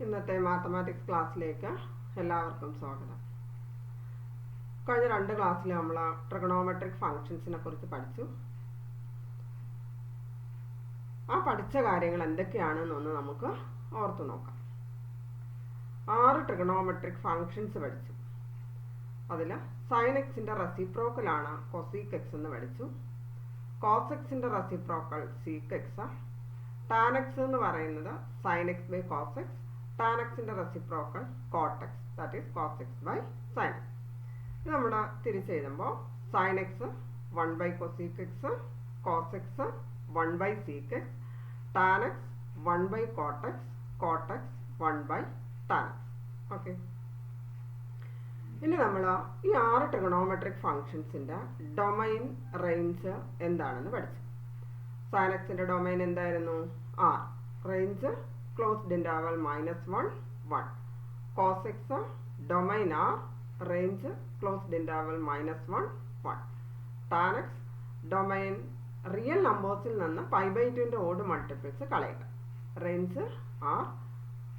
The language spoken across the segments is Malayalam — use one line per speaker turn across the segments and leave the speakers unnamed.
ഇന്നത്തെ മാത്തമാറ്റിക്സ് ക്ലാസ്സിലേക്ക് എല്ലാവർക്കും സ്വാഗതം. കഴിഞ്ഞ 2 ക്ലാസ്സിൽ നമ്മൾ ട്രിഗണോമെട്രിക് ഫങ്ഷൻസിനെ കുറിച്ച് പഠിച്ചു. ആ പഠിച്ച കാര്യങ്ങൾ എന്തൊക്കെയാണെന്നൊന്ന് നമുക്ക് ഓർത്തു നോക്കാം. 6 ട്രിഗണോമെട്രിക് ഫങ്ഷൻസ് പഠിച്ചു. അതിൽ സൈൻ എക്സിൻ്റെ റെസിപ്രോക്കലാണ് കൊസീക് എക്സ് എന്ന് പഠിച്ചു. കോസ് എക്സിൻ്റെ reciprocal sec x. Tan x എന്ന് പറയുന്നത് sine x by cos x. Tan എക്സിൻ്റെ reciprocal cot x, that is cos x by sine x. ഇത് നമ്മൾ തിരിച്ചെഴുതുമ്പോൾ sine x 1 by cosec x, cos x 1 by sec x, tan x 1 by cot x, cot x 1 by tan x. Okay, ഇനി നമ്മൾ ഈ 6 ട്രിഗണോമെട്രിക് ഫങ്ഷൻസിൻ്റെ ഡൊമൈൻ റേഞ്ച് എന്താണെന്ന് പഠിച്ചു. സൈൻ എക്സിൻ്റെ ഡൊമൈൻ എന്തായിരുന്നു? R. Range closed interval -1 1. Cos x domain R, range closed interval -1 1. Tan x domain real നമ്പേഴ്സിൽ നിന്ന് π/2ൻ്റെ ഓഡ് മൾട്ടിപ്പിൾസ് കളയുക, range R.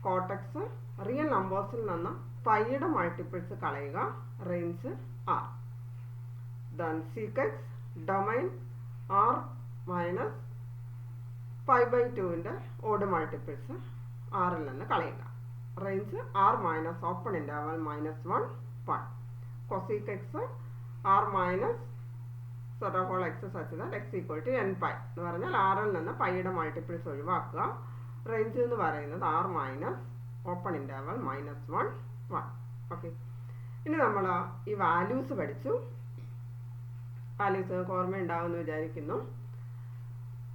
Cot x real നമ്പേഴ്സിൽ നിന്ന് പൈയുടെ മൾട്ടിപ്പിൾസ് കളയുക, range R. Then sec x domain R minus π/2ൻ്റെ ഓഡ് മൾട്ടിപ്പിൾസ് ആറിൽ നിന്ന് കളയുക, range R minus open interval -1 1. Cosec x R minus set of all x such that X equal to n π എന്ന് പറഞ്ഞാൽ ആറിൽ നിന്ന് പൈയുടെ മൾട്ടിപ്പിൾസ് ഒഴിവാക്കുക, റേഞ്ച് എന്ന് പറയുന്നത് R minus open interval -1 1. Okay, ഇനി നമ്മൾ ഈ വാല്യൂസ് പഠിച്ചു. വാല്യൂസ് നിങ്ങൾക്ക് ഓർമ്മയുണ്ടാവുമെന്ന് വിചാരിക്കുന്നു.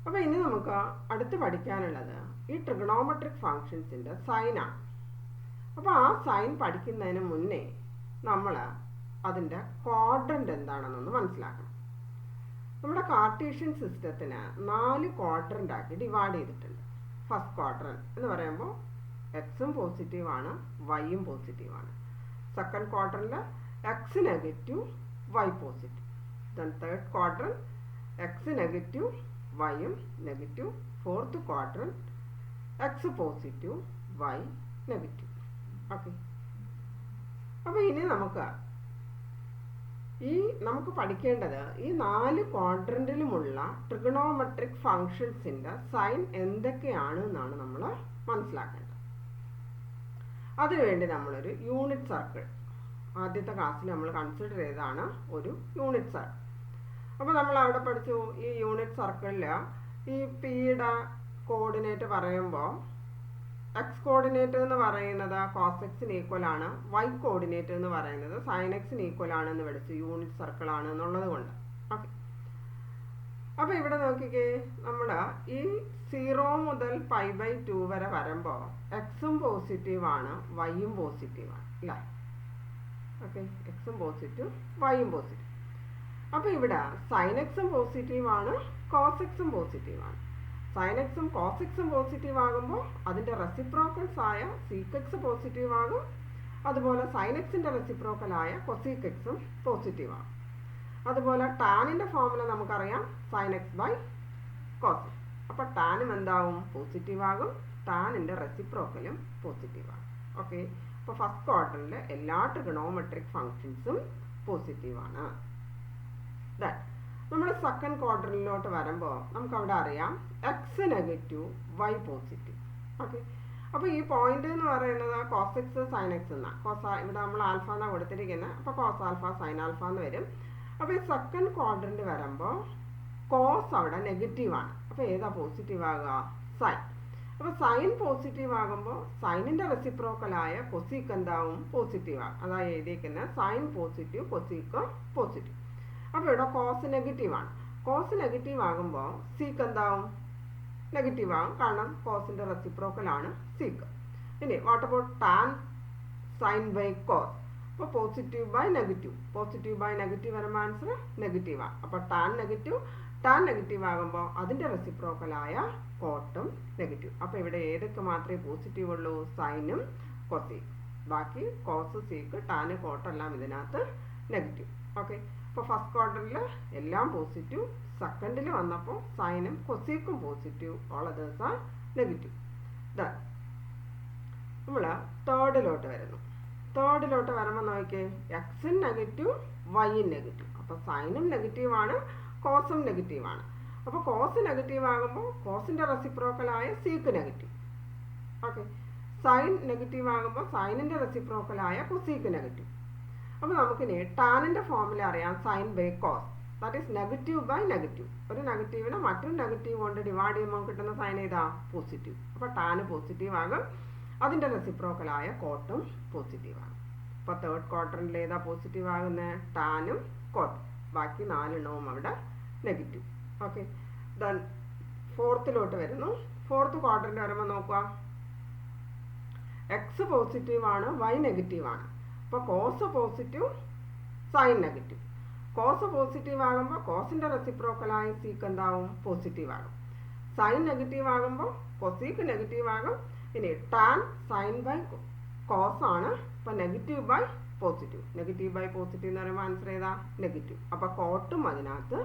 അപ്പോൾ ഇനി നമുക്ക് അടുത്ത് പഠിക്കാനുള്ളത് ഈ ട്രിഗണോമെട്രിക് ഫങ്ഷൻസിൻ്റെ സൈനാണ്. അപ്പോൾ ആ സൈൻ പഠിക്കുന്നതിന് മുന്നേ നമ്മൾ അതിൻ്റെ ക്വാഡ്രൻ്റ് എന്താണെന്നൊന്ന് മനസ്സിലാക്കണം. നമ്മുടെ കാർട്ടീഷ്യൻ സിസ്റ്റത്തിന് 4 ക്വാഡ്രൻ്റ് ആക്കി ഡിവൈഡ് ചെയ്തിട്ടുണ്ട്. ഫസ്റ്റ് ക്വാഡ്രൻ്റ് എന്ന് പറയുമ്പോൾ എക്സും പോസിറ്റീവാണ്, വൈയും പോസിറ്റീവാണ്. സെക്കൻഡ് ക്വാഡ്രൻ്റിൽ x negative, y positive. Then third quadrant x negative, വൈയും negative. Fourth quadrant x positive, y negative. Okay, അപ്പോൾ ഇനി നമുക്ക് പഠിക്കേണ്ടത് ഈ 4 ക്വാഡ്രൻറ്റിലുമുള്ള ട്രിഗണോമെട്രിക് ഫങ്ഷൻസിൻ്റെ സൈൻ എന്തൊക്കെയാണ് എന്നാണ് നമ്മൾ മനസ്സിലാക്കേണ്ടത്. അതിനുവേണ്ടി നമ്മളൊരു യൂണിറ്റ് സർക്കിൾ ആദ്യത്തെ ക്ലാസ്സിൽ നമ്മൾ കൺസിഡർ ചെയ്തതാണ് ഒരു യൂണിറ്റ് സർക്കിൾ. അപ്പോൾ നമ്മൾ അവിടെ പഠിച്ചു ഈ യൂണിറ്റ് സർക്കിളിൽ ഈ പിയുടെ കോർഡിനേറ്റ് പറയുമ്പോൾ എക്സ് കോർഡിനേറ്റ് എന്ന് പറയുന്നത് കോസ് എക്സിന് ഈക്വൽ ആണ്, വൈ കോർഡിനേറ്റ് എന്ന് പറയുന്നത് സൈൻ എക്സിന് ഈക്വൽ ആണെന്ന് പഠിച്ചു. യൂണിറ്റ് സർക്കിൾ ആണ് എന്നുള്ളത് കൊണ്ട്. ഓക്കെ, അപ്പോൾ ഇവിടെ നോക്കിക്കേ, നമ്മൾ ഈ 0 മുതൽ π/2 വരെ വരുമ്പോൾ എക്സും പോസിറ്റീവാണ്, വൈയും പോസിറ്റീവാണ് അല്ലേ? ഓക്കെ, എക്സും പോസിറ്റീവ്, വൈയും പോസിറ്റീവ്. അപ്പോൾ ഇവിടെ സൈൻ എക്സും പോസിറ്റീവാണ്, കോസ് എക്സും പോസിറ്റീവാണ്. സൈൻ എക്സും കോസ് എക്സും പോസിറ്റീവ് ആകുമ്പോൾ അതിൻ്റെ റെസിപ്രോക്കൽസ് ആയ സീക്ക് എക്സ് പോസിറ്റീവ് ആകും. അതുപോലെ സൈൻ എക്സിൻ്റെ റെസിപ്രോക്കലായ കൊസീക് എക്സും പോസിറ്റീവ് ആകും. അതുപോലെ ടാനിൻ്റെ ഫോർമുല നമുക്കറിയാം, sine x by cos x. അപ്പോൾ ടാനും എന്താവും? പോസിറ്റീവ് ആകും. ടാനിൻ്റെ റെസിപ്രോക്കലും പോസിറ്റീവ് ആകും. ഓക്കെ, അപ്പോൾ ഫസ്റ്റ് ക്വാഡ്രൻറ്റിലെ എല്ലാ ട്രിഗണോമെട്രിക് ഫങ്ഷൻസും പോസിറ്റീവാണ്. ദെൻ നമ്മൾ സെക്കൻഡ് ക്വാഡ്രൻറ്റിലോട്ട് വരുമ്പോൾ നമുക്കവിടെ അറിയാം x negative, y positive. Okay, അപ്പോൾ ഈ പോയിന്റ് എന്ന് പറയുന്നത് കോസ് എക്സ് സൈൻ എക്സ് എന്നാണ്. ഇവിടെ നമ്മൾ ആൽഫ എന്നാണ് കൊടുത്തിരിക്കുന്നത്. അപ്പോൾ കോസ് ആൽഫ സൈൻ ആൽഫ എന്ന് വരും. അപ്പോൾ ഈ സെക്കൻഡ് ക്വാഡ്രൻറ്റ് വരുമ്പോൾ കോസ് അവിടെ നെഗറ്റീവാണ്. അപ്പോൾ ഏതാ പോസിറ്റീവ് ആകുക? സൈൻ. അപ്പോൾ സൈൻ പോസിറ്റീവ് ആകുമ്പോൾ സൈനിൻ്റെ റെസിപ്രോക്കലായ കൊസീക്ക് എന്താവും? പോസിറ്റീവ് ആകും. അതായത് എഴുതിയിരിക്കുന്നത് സൈൻ പോസിറ്റീവ്, കൊസീക്ക് പോസിറ്റീവ്. അപ്പോൾ ഇവിടെ കോസ് നെഗറ്റീവാണ്. കോസ് നെഗറ്റീവ് ആകുമ്പോൾ സീക്ക് എന്താവും? നെഗറ്റീവ് ആകും, കാരണം കോസിൻ്റെ റെസിപ്രോക്കലാണ് സീക്ക്. ഇനി what about tan sine by cos? അപ്പോൾ positive by negative. Positive by negative വരുമ്പോൾ ആൻസർ നെഗറ്റീവാണ്. അപ്പോൾ ടാൻ നെഗറ്റീവ് ആകുമ്പോൾ അതിൻ്റെ റെസിപ്രോക്കലായ കോട്ടും നെഗറ്റീവ്. അപ്പോൾ ഇവിടെ ഏതൊക്കെ മാത്രമേ പോസിറ്റീവ് ഉള്ളൂ? സൈനും കൊസീക്ക്. ബാക്കി കോസ്, സീക്ക്, ടാന്, കോട്ടെല്ലാം ഇതിനകത്ത് നെഗറ്റീവ്. ഓക്കെ, അപ്പോൾ ഫസ്റ്റ് ക്വാർട്ടറിൽ എല്ലാം പോസിറ്റീവ്, സെക്കൻഡിൽ വന്നപ്പോൾ സൈനും കൊസീക്കും positive, all others are negative. Then നമ്മൾ തേർഡിലോട്ട് വരുന്നു. തേർഡിലോട്ട് വരുമ്പോൾ നോക്കിയേ, എക്സും നെഗറ്റീവ് വൈയും നെഗറ്റീവ്. അപ്പോൾ സൈനും നെഗറ്റീവാണ്, കോസും നെഗറ്റീവാണ്. അപ്പോൾ കോസ് നെഗറ്റീവ് ആകുമ്പോൾ കോസിൻ്റെ റെസിപ്രോക്കലായ sec negative. Okay, sine negative ആകുമ്പോൾ സൈനിൻ്റെ റെസിപ്രോക്കലായ കൊസീക്ക് നെഗറ്റീവ്. അപ്പോൾ നമുക്കിനി ടാനിൻ്റെ ഫോർമുല അറിയാം, sine by cos, that is negative by negative. ഒരു നെഗറ്റീവിനെ മറ്റൊരു നെഗറ്റീവ് കൊണ്ട് ഡിവൈഡ് ചെയ്യുമ്പോൾ കിട്ടുന്ന സൈൻ ഏതാ? പോസിറ്റീവ്. അപ്പോൾ ടാന് പോസിറ്റീവ് ആകും, അതിൻ്റെ റെസിപ്രോക്കലായ കോട്ടും പോസിറ്റീവ് ആകും. അപ്പോൾ തേർഡ് ക്വാഡ്രൻറ്റിൽ ഏതാ പോസിറ്റീവ് ആകുന്നത്? ടാനും കോട്ടും. ബാക്കി 4 എണ്ണവും അവിടെ നെഗറ്റീവ്. ഓക്കെ, ദെൻ ഫോർത്തിലോട്ട് വരുന്നു. ഫോർത്ത് ക്വാഡ്രൻറ്റ് വരുമ്പോൾ നോക്കുക, എക്സ് പോസിറ്റീവ് ആണ്, വൈ നെഗറ്റീവ് ആണ്. അപ്പോൾ cos positive, sine negative. Cos positive ആകുമ്പോൾ കോസിൻ്റെ റെസിപ്രോക്കലായ സീക്ക് എന്താവും? പോസിറ്റീവ് ആകും. സൈൻ നെഗറ്റീവ് ആകുമ്പോൾ കൊസീക്ക് നെഗറ്റീവ് ആകും. ഇനി ടാൻ സൈൻ ബൈ കോസ് ആണ്. അപ്പോൾ negative by positive. Negative by positive എന്ന് പറയുമ്പോൾ ആൻസർ ഏതാ? നെഗറ്റീവ്. അപ്പോൾ കോട്ടും അതിനകത്ത്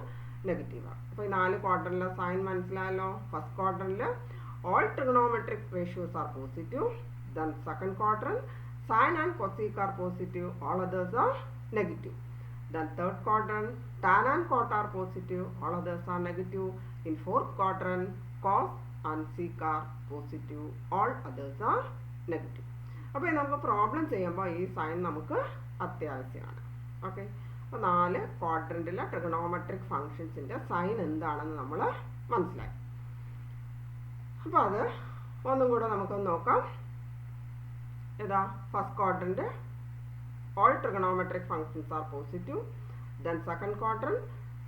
നെഗറ്റീവാണ്. അപ്പോൾ ഈ 4 ക്വാഡ്രൻറ്റിലെ സൈൻ മനസ്സിലായല്ലോ. ഫസ്റ്റ് ക്വാഡ്രൻറ്റിൽ all trigonometric ratios are positive. Then second quadrant, sine and cosec are positive, all others are negative. Then third quadrant, tan and cot are positive, all others are negative. In fourth quadrant, cos and sec are positive, all others are negative. അപ്പോൾ നമുക്ക് പ്രോബ്ലം ചെയ്യുമ്പോൾ ഈ സൈൻ നമുക്ക് അത്യാവശ്യമാണ്. ഓക്കെ, അപ്പോൾ 4 ക്വാഡ്രൻറ്റിലെ ട്രിഗണോമെട്രിക് ഫങ്ഷൻസിൻ്റെ സൈൻ എന്താണെന്ന് നമ്മൾ മനസ്സിലാക്കി. അപ്പോൾ അത് ഒന്നും കൂടെ നമുക്കൊന്ന് നോക്കാം. ഏതാ? First quadrant all trigonometric functions are positive. Then second quadrant,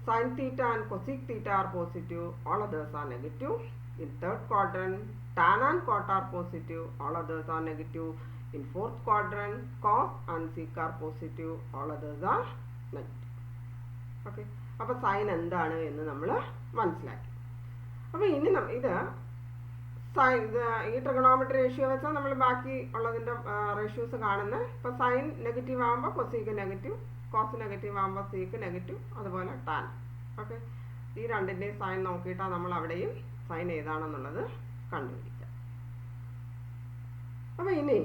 sin theta and cosec theta are positive, all others are negative. In third quadrant, tan and cot are positive, all others are negative. In fourth quadrant, cos and sec are positive, all others are negative. Okay, അപ്പോൾ സൈൻ എന്താണ് എന്ന് നമ്മൾ മനസ്സിലാക്കി. അപ്പോൾ ഇനി ഇത് സൈൻ, ഈ ട്രിഗണോമെട്രി റേഷ്യോ വെച്ചാൽ നമ്മൾ ബാക്കി ഉള്ളതിൻ്റെ റേഷ്യോസ് കാണുന്നത്. ഇപ്പോൾ സൈൻ നെഗറ്റീവ് ആകുമ്പോൾ കൊസീക്ക് നെഗറ്റീവ്, കോസ് നെഗറ്റീവ് ആകുമ്പോൾ സീക്ക് നെഗറ്റീവ്, അതുപോലെ ടാൻ. ഓക്കെ, ഈ രണ്ടിൻ്റെയും സൈൻ നോക്കിയിട്ടാണ് നമ്മൾ അവിടെയും സൈൻ ഏതാണെന്നുള്ളത് കണ്ടുപിടിക്കുക. അപ്പോൾ ഇനി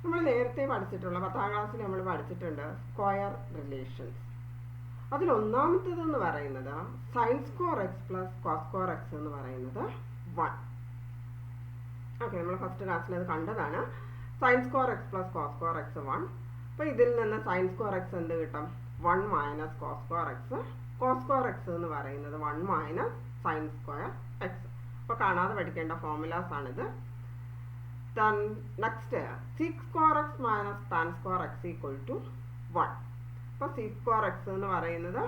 നമ്മൾ നേരത്തെ പഠിച്ചിട്ടുള്ള 10ാം ക്ലാസ്സിൽ നമ്മൾ പഠിച്ചിട്ടുണ്ട് സ്ക്വയർ റിലേഷൻസ്. അതിലൊന്നാമത്തേതെന്ന് പറയുന്നത് sine square x plus cos square x എന്ന് പറയുന്നത് 1. ഓക്കെ, നമ്മൾ ഫസ്റ്റ് ക്ലാസ്സിൽ അത് കണ്ടതാണ്. Sine square x plus cos square x 1. അപ്പോൾ ഇതിൽ നിന്ന് സൈൻ സ്ക്വയർ എക്സ് എന്ത് കിട്ടും? 1 minus cos square x. Cos square x എന്ന് പറയുന്നത് 1 മൈനസ് സൈൻ സ്ക്വയർ എക്സ്. അപ്പോൾ കാണാതെ പഠിക്കേണ്ട ഫോർമുലാസ് ആണിത്. Then next sec square x minus tan square x equal to 1. അപ്പോൾ സീക്ക് സ്ക്വയർ എക്സ് എന്ന് പറയുന്നത്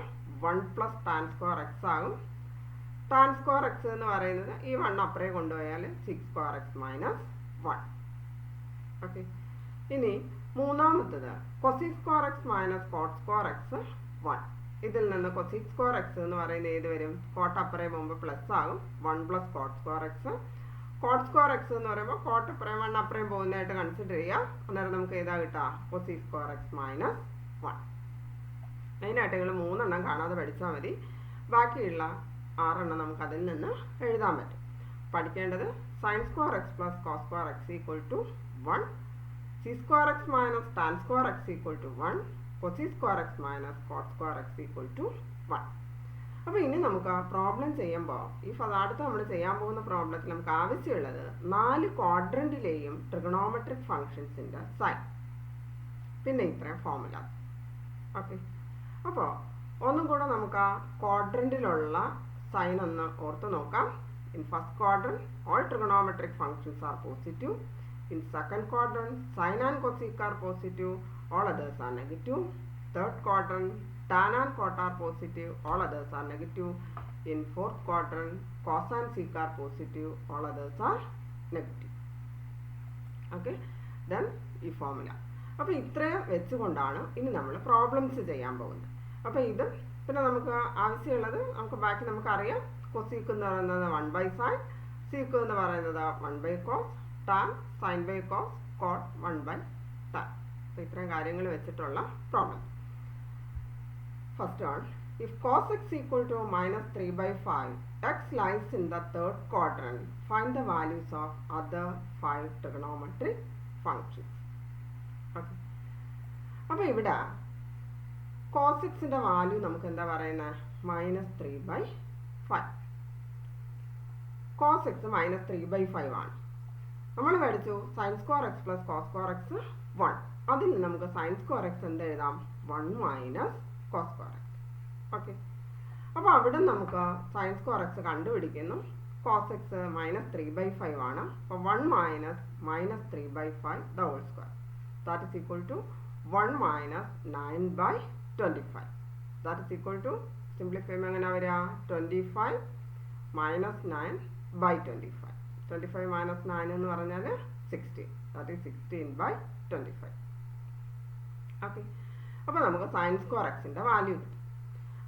1 പ്ലസ് ടാൻ സ്ക്വയർ എക്സ് ആകും. ടാൻ സ്ക്വയർ എക്സ് എന്ന് പറയുന്നത് ഈ 1 അപ്പുറേ കൊണ്ടുപോയാൽ 6 സ്ക്വയർ എക്സ് മൈനസ് 1. ഓക്കെ, ഇനി മൂന്നാമത്തത് cosec square x minus cot square x 1. ഇതിൽ നിന്ന് കൊസീക് സ്ക്വയർ എക്സ് എന്ന് പറയുന്നത് ഏത് വരും? കോട്ട് അപ്പുറേ പോകുമ്പോൾ പ്ലസ് ആകും, 1 plus cot square x. Cot square x എന്ന് പറയുമ്പോൾ കോട്ട് അപ്പുറേയും 1 അപ്പുറേയും പോകുന്നതായിട്ട് കൺസിഡർ ചെയ്യുക. അന്നേരം നമുക്ക് ഏതാ കിട്ടുക? Cosec square x minus 1. അതിനായിട്ട് നിങ്ങൾ 3 എണ്ണം കാണാതെ പഠിച്ചാൽ മതി. ബാക്കിയുള്ള 6 എണ്ണം നമുക്ക് അതിൽ നിന്ന് എഴുതാൻ പറ്റും. പഠിക്കേണ്ടത് sine square x plus cos square x equal to 1, sec square x minus tan square x equal to 1, cosec square x minus cot square x equal to 1. അപ്പോൾ ഇനി നമുക്ക് പ്രോബ്ലം ചെയ്യുമ്പോൾ ഈ അടുത്ത് നമ്മൾ ചെയ്യാൻ പോകുന്ന പ്രോബ്ലത്തിൽ നമുക്ക് ആവശ്യമുള്ളത് 4 ക്വാഡ്രൻറ്റിലെയും ട്രിഗണോമെട്രിക് ഫങ്ഷൻസിൻ്റെ സൈൻ, പിന്നെ ഇത്രയും ഫോർമുല. ഓക്കെ, അപ്പോൾ ഒന്നും കൂടെ നമുക്ക് ആ ക്വാഡ്രൻറ്റിലുള്ള സൈൻ ഒന്ന് ഓർത്ത് നോക്കാം. In first quadrant, all trigonometric functions are positive. In second quadrant, sine and cosec are positive, all others are negative. Third quadrant, tan and cot are positive, all others are negative. In fourth quadrant, cos and sec are positive, all others are negative. Okay, then ഈ ഫോർമുല. അപ്പോൾ ഇത്രയും വെച്ചുകൊണ്ടാണ് ഇനി നമ്മൾ പ്രോബ്ലംസ് ചെയ്യാൻ പോകുന്നത്. അപ്പോൾ ഇത് പിന്നെ നമുക്ക് ആവശ്യമുള്ളത് നമുക്ക് ബാക്കി നമുക്കറിയാം. കൊസീക്ക് എന്ന് പറയുന്നത് 1/sin, സീക്ക് എന്ന് പറയുന്നത് 1/cos, tan sin/cos, cot 1/tan. അപ്പോൾ ഇത്രയും കാര്യങ്ങൾ വെച്ചിട്ടുള്ള problem. First one, if cos x equal to minus 3/5, x lies in the third quadrant, find the values of other 5 trigonometric functions. Okay, അപ്പോൾ ഇവിടെ cos xന്റെ വാല്യൂ നമുക്ക് എന്താ പറയുന്നത്? -3/5. cos x -3/5 ആണ്. നമ്മൾ പഠിച്ചു sin square x plus cos square x 1. അതിൽ നമുക്ക് sin square x എന്ത് എഴുതാം? 1 minus cos square x. Okay, അപ്പോൾ അവിടെ നമുക്ക് sin square x കണ്ടുപിടിക്കുന്നു. cos x -3/5 ആണ്. അപ്പോൾ 1 minus -3/5 the whole square, that is equal to 1 minus 9/25. that is equal to, simplify എങ്ങനെ വരിക? 25 minus 9/25. 25 minus 9 എന്ന് പറഞ്ഞാൽ 16, that is 16/25. ഓക്കെ, അപ്പോൾ നമുക്ക് sin square xന്റെ വാല്യൂ കിട്ടും.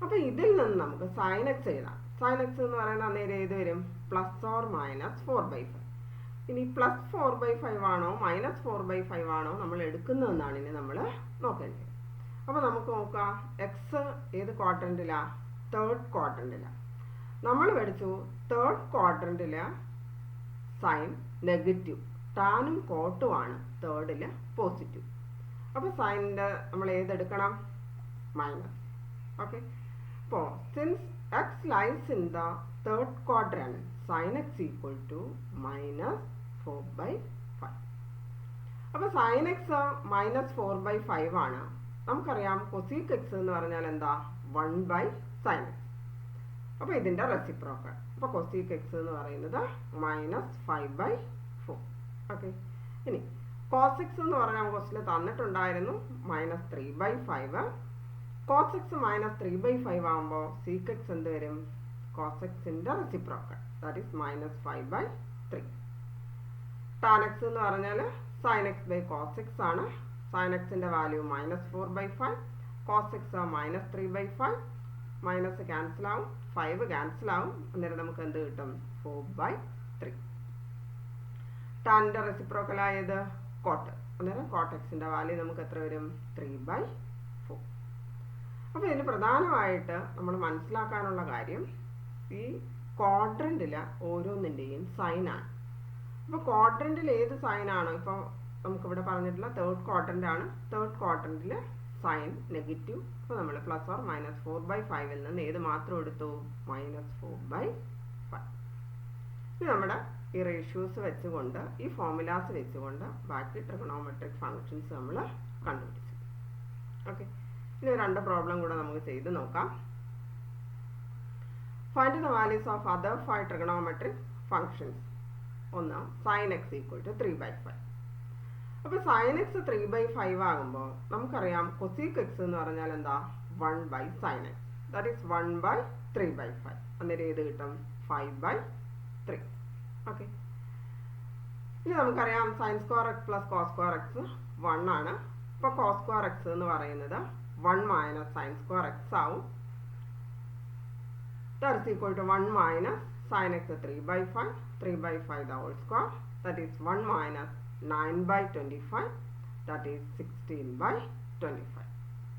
അപ്പോൾ ഇതിൽ നിന്ന് നമുക്ക് sin x എഴുതാം. sin x എന്ന് പറയുന്നത് അന്നേരം ഏത് വരും? +or-4/5. ഇനി +4/5 ആണോ -4/5 ആണോ നമ്മൾ എടുക്കുന്നതെന്നാണ് ഇനി നമ്മൾ നോക്കേണ്ടത്. അപ്പോൾ നമുക്ക് നോക്കാം, എക്സ് ഏത് ക്വാഡ്രൻറ്റിലാണ്? തേർഡ് ക്വാഡ്രൻറ്റിലാണ്. നമ്മൾ പഠിച്ചു തേർഡ് ക്വാഡ്രൻറ്റിൽ സൈൻ നെഗറ്റീവ്, ടാനും കോട്ടുമാണ് തേർഡിൽ പോസിറ്റീവ്. അപ്പോൾ സൈനിൻ്റെ നമ്മൾ ഏതെടുക്കണം? മൈനസ്. ഓക്കെ, അപ്പോൾ since x lies in the third quadrant, sin x equal to -4/5. അപ്പോൾ sin x -4/5 ആണ്. നമുക്കറിയാം cosec x എന്ന് പറഞ്ഞാൽ എന്താ? 1/sin x. അപ്പോൾ ഇതിൻ്റെ റെസിപ്രോക്കൽ. അപ്പോൾ cosec x എന്ന് പറയുന്നത് -5/4. ഓക്കെ, ഇനി cos x എന്ന് പറഞ്ഞാൽ ക്വസ്റ്റിന് തന്നിട്ടുണ്ടായിരുന്നു -3/5. cos x -3/5 ആകുമ്പോൾ sec x എന്ത് വരും? cos xന്റെ reciprocal, that is -5/3. tan x എന്ന് പറഞ്ഞാൽ sin x by cos x ആണ്. sin xന്റെ value -4/5, cos x -3/5, minus cancel ആവും, 5 ക്യാൻസൽ ആവും. അന്നേരം നമുക്ക് എന്ത് കിട്ടും? 4/3. ടാനിൻ്റെ റെസിപ്രോക്കലായത് കോട്ട്, അന്നേരം കോട്ട് എക്സിൻ്റെ വാല്യൂ നമുക്ക് എത്ര വരും? 3/4. അപ്പോൾ ഇതിന് പ്രധാനമായിട്ട് നമ്മൾ മനസ്സിലാക്കാനുള്ള കാര്യം ഈ ക്വാഡ്രൻറ്റിൽ ഓരോന്നിൻ്റെയും സൈനാണ്. അപ്പോൾ ക്വാഡ്രൻറ്റിൽ ഏത് സൈനാണോ, ഇപ്പോൾ നമുക്കിവിടെ പറഞ്ഞിട്ടുള്ള തേർഡ് ക്വാഡ്രൻ്റ് ആണ്. തേർഡ് ക്വാഡ്രൻറ്റിൽ സൈൻ നെഗറ്റീവ്. അപ്പോൾ നമ്മൾ +or-4/5 നിന്ന് ഏത് മാത്രം എടുത്തു? -4/5. ഇത് നമ്മുടെ ഈ റേഷ്യോസ് വെച്ചുകൊണ്ട്, ഈ ഫോർമുലാസ് വെച്ചുകൊണ്ട് ബാക്കി ട്രിഗണോമെട്രിക് ഫങ്ഷൻസ് നമ്മൾ കണ്ടുപിടിച്ചു. ഓക്കെ, ഇനി 2 പ്രോബ്ലം കൂടെ നമുക്ക് ചെയ്ത് നോക്കാം. Find the values of other 5 trigonometric functions. ഒന്ന് sin x = 3/5. അപ്പോൾ sin x 3/5 ആകുമ്പോൾ നമുക്കറിയാം cosec x എന്ന് പറഞ്ഞാൽ എന്താ? 1/sin x, that is 1/3/5. അന്നേരം ഏത് കിട്ടും? 5/3. ഓക്കെ, ഇനി നമുക്കറിയാം sin square x plus cos square x 1 ആണ്. അപ്പോൾ cos square x എന്ന് പറയുന്നത് 1 minus sin square x ആവും. that is equal to 1 minus sin x 3/5, 3/5 the whole square, that is 1 minus 9/25, that is 16/25.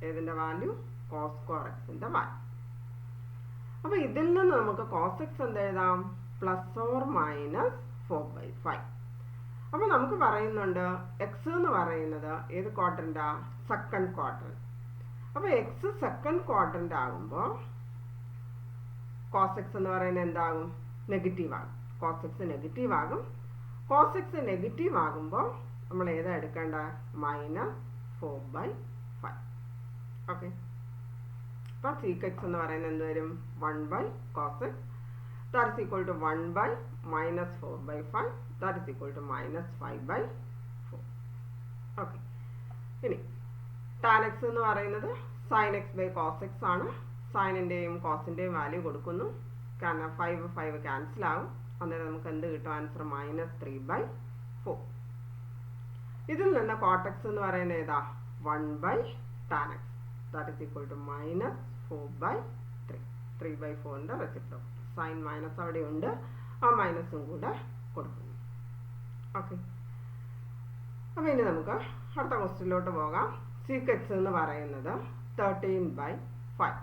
ഏതിൻ്റെ വാല്യൂ? cos square xൻ്റെ വാല്യൂ. അപ്പോൾ ഇതിൽ നിന്ന് നമുക്ക് cos x എന്ത് എഴുതാം? +or-4/5. അപ്പോൾ നമുക്ക് പറയുന്നുണ്ട് എക്സ് എന്ന് പറയുന്നത് ഏത് ക്വാഡ്രൻ്റാ? Second quadrant. അപ്പോൾ എക്സ് സെക്കൻഡ് ക്വാഡ്രന്റ് ആകുമ്പോൾ cos x എന്ന് പറയുന്നത് എന്താകും? നെഗറ്റീവ് ആകും. cos x നെഗറ്റീവ് ആകും. cos x നെഗറ്റീവ് ആകുമ്പോൾ നമ്മൾ ഏതാ എടുക്കേണ്ട? -4/5. ഓക്കെ, അപ്പോൾ sec x എന്ന് പറയുന്നത് എന്ത് വരും? 1/cos x, that is equal to 1/-4/5, that is equal to -5/4. Okay, ഇനി tan x എന്ന് പറയുന്നത് sin x by cos x ആണ്. സൈനിൻ്റെയും കോസിൻ്റെയും വാല്യൂ കൊടുക്കുന്നു. കാരണം 5 ക്യാൻസൽ ആവും. അന്നേരം നമുക്ക് എന്ത് കിട്ടും? ആൻസർ -3/4. ഇതിൽ നിന്ന് cot x എന്ന് പറയുന്നത് ഏതാ? 1/tan x, that is equal to -4/3. 3/4ൻ്റെ റെസിപ്രോക്കൽ. സൈൻ മൈനസ് അവിടെ ഉണ്ട്, ആ മൈനസും കൂടെ കൊടുക്കുന്നു. ഓക്കെ, അപ്പോൾ ഇനി നമുക്ക് അടുത്ത ക്വസ്റ്റ്യനിലോട്ട് പോകാം. sec x എന്ന് പറയുന്നത് 13/5.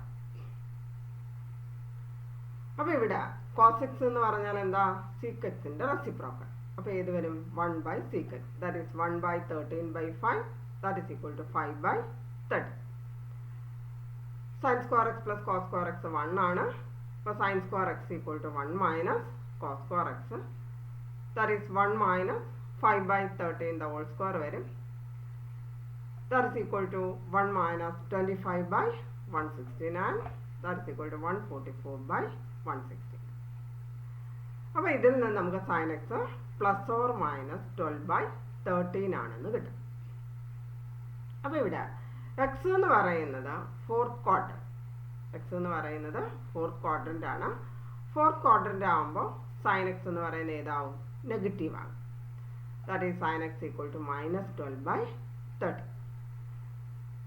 അപ്പോൾ ഇവിടെ cos x എന്ന് പറഞ്ഞാൽ എന്താ? sec xൻ്റെ റെസിപ്രോക്കൽ. അപ്പോൾ ഏത് വരും 1 by secant, that is 1 by 13/5, that is equal to 5 by 30. Sine square x plus cos square x 1 ആണ്. അപ്പോൾ sine square x equal to 1 minus cos square x, that is 1 minus 5 by 13 the whole square വരും. That is equal to 1 minus 25 by 169. That is equal to 144 by 160. അപ്പോൾ ഇതിൽ നിന്ന് നമുക്ക് sine x plus or minus 12 by 13 ആണെന്ന് കിട്ടും. അപ്പോൾ ഇവിടെ എക്സ് എന്ന് പറയുന്നത് ഫോർത്ത് ക്വാഡ്രന്റ്, എക്സ് എന്ന് പറയുന്നത് ഫോർത്ത് ക്വാഡ്രന്റ് ആണ്. ഫോർത്ത് ക്വാഡ്രന്റ് ആകുമ്പോൾ സൈൻ എക്സ് എന്ന് പറയുന്നത് ഏതാവും? നെഗറ്റീവ് ആകും. That is sine x equal to minus 12 by 30.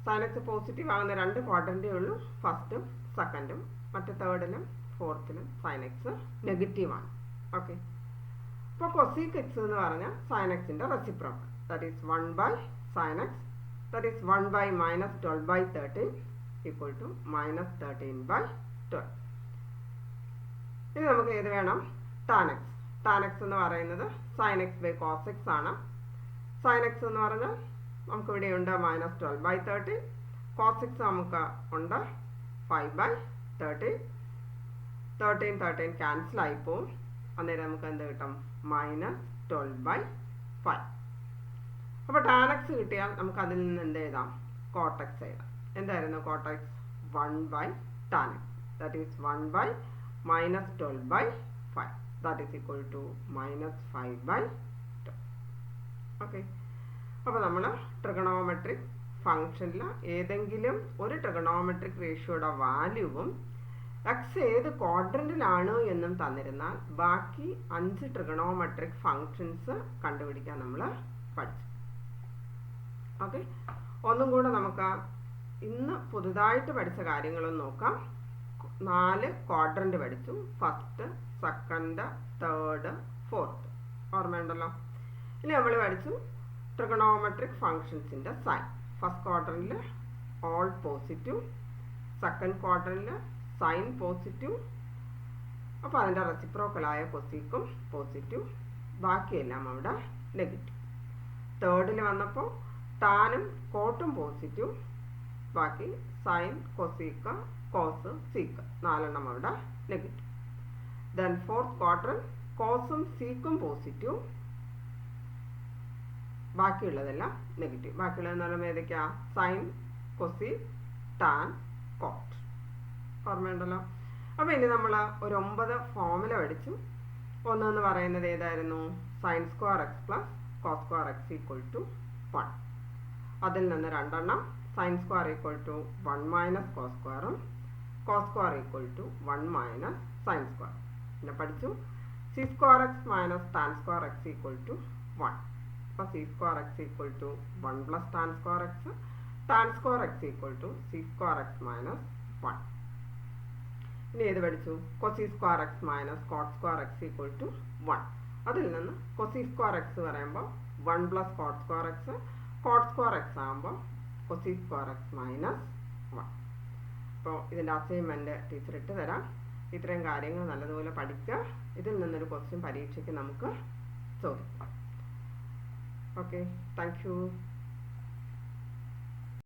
Sine x positive ആകുന്ന രണ്ട് ക്വാഡ്രന്റേ ഉള്ളൂ, ഫസ്റ്റും സെക്കൻഡും. മറ്റേ തേർഡിലും ഫോർത്തിലും സൈൻ എക്സ് നെഗറ്റീവാണ്. ഓക്കെ, അപ്പോൾ കൊസീക് എക്സ് എന്ന് പറഞ്ഞാൽ സൈൻ എക്സിൻ്റെ reciprocal, that is 1 by sine x, that is 1 by minus 12 by 13 equal to minus 13 by 12. ഇനി നമുക്ക് ഏത് വേണം? Tan X. ടാൻ എക്സ് എന്ന് പറയുന്നത് sine x by cos x ആണ്. സൈൻ എക്സ് എന്ന് പറഞ്ഞാൽ നമുക്ക് ഇവിടെ ഉണ്ട് മൈനസ് 12 by 13, കോസ് എക്സ് നമുക്ക് ഉണ്ട് 5 by 13. 13 ക്യാൻസൽ ആയി പോവും. അന്നേരം നമുക്ക് എന്ത് കിട്ടും? Minus 12 by 5. അപ്പോൾ ടാൻ എക്സ് കിട്ടിയാൽ നമുക്ക് അതിൽ നിന്ന് എന്ത് എഴുതാം? കോട്ടെക്സ് എഴുതാം. എന്തായിരുന്നു cot x? 1 by tan x, that is 1 by minus 12 by 5, that is equal to minus 5 by 12. Okay, അപ്പോൾ നമ്മൾ ട്രിഗണോമെട്രിക് ഫംഗ്ഷനിൽ ഏതെങ്കിലും ഒരു ട്രിഗണോമെട്രിക് റേഷ്യോയുടെ വാല്യൂവും എക്സ് ഏത് ക്വാഡ്രന്റിലാണ് എന്നും തന്നിരുന്നാൽ ബാക്കി 5 ട്രിഗണോമെട്രിക് ഫങ്ഷൻസ് കണ്ടുപിടിക്കാൻ നമ്മൾ പഠിച്ചു. ഓക്കെ, ഒന്നും കൂടെ നമുക്ക് ഇന്ന് പുതുതായിട്ട് പഠിച്ച കാര്യങ്ങളൊന്നും നോക്കാം. 4 ക്വാഡ്രന്റ് പഠിച്ചു, ഫസ്റ്റ്, സെക്കൻഡ്, തേർഡ്, ഫോർത്ത്. ഓർമ്മയുണ്ടല്ലോ? ഇനി നമ്മൾ പഠിച്ചു ട്രിഗണോമെട്രിക് ഫങ്ഷൻസിൻ്റെ സൈൻ. ഫസ്റ്റ് ക്വാഡ്രന്റിൽ ഓൾ പോസിറ്റീവ്, സെക്കൻഡ് ക്വാഡ്രന്റിൽ സൈൻ പോസിറ്റീവ്, അപ്പോൾ അതിൻ്റെ റെസിപ്രോക്കലായ കൊസീക്കും പോസിറ്റീവ്, ബാക്കിയെല്ലാം അവിടെ നെഗറ്റീവ്. തേർഡിൽ വന്നപ്പോൾ ടാനും കോട്ടും പോസിറ്റീവ്, ബാക്കി സൈൻ, കൊസീക്ക്, കോസ്, സീക്ക് 4 അവിടെ നെഗറ്റീവ്. ദെൻ ഫോർത്ത് ക്വാഡ്രന്റ് കോസും സീക്കും പോസിറ്റീവ്, ബാക്കിയുള്ളതെല്ലാം നെഗറ്റീവ്. ബാക്കിയുള്ളതെന്ന് പറയുമ്പോൾ ഏതൊക്കെയാ? Sine, cosec, tan, cot. ഓർമ്മയുണ്ടല്ലോ? അപ്പോൾ ഇനി നമ്മൾ ഒരു 9 ഫോമുല പഠിച്ചു. ഒന്നെന്ന് പറയുന്നത് ഏതായിരുന്നു? Sine square x plus cos square x equal to 1. അതിൽ നിന്ന് 2 sine square equal to 1 minus cos സ്ക്വയറും cos square equal to 1 minus sine square. പിന്നെ പഠിച്ചു sec square x minus tan square x equal to 1. അപ്പോൾ sec square x equal to 1 plus tan square x, tan square x equal to sec square x minus 1. ഇനി ഏത് പഠിച്ചു? Koshy square x minus cot square x equal to 1. അതിൽ നിന്ന് കൊസി സ്ക്വയർ എക്സ് പറയുമ്പോൾ 1 plus cot square x, cot square x ആകുമ്പോൾ കൊസി സ്ക്വയർ എക്സ് മൈനസ് 1. അപ്പോൾ ഇതിൻ്റെ അസൈൻമെൻറ്റ് ടീച്ചർ ഇട്ട് തരാം. ഇത്രയും കാര്യങ്ങൾ നല്ലതുപോലെ പഠിക്കുക. ഇതിൽ നിന്നൊരു ക്വസ്റ്റ്യൻ പരീക്ഷയ്ക്ക് നമുക്ക് ചോദിക്കാം. Okay, thank you.